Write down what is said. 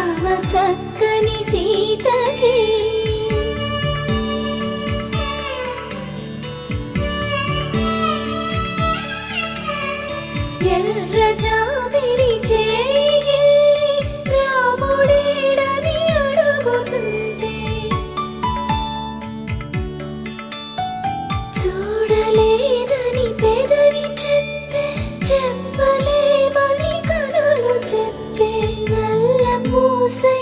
రామ చక్కని సీతకి ఎర్ర జాబిలి చేయి రాముడేడని అడుగుతుంటే చూడలేదని పెదవి చెప్పే చెప్పలేమని కనులు చెప్పే నల్ల పూసై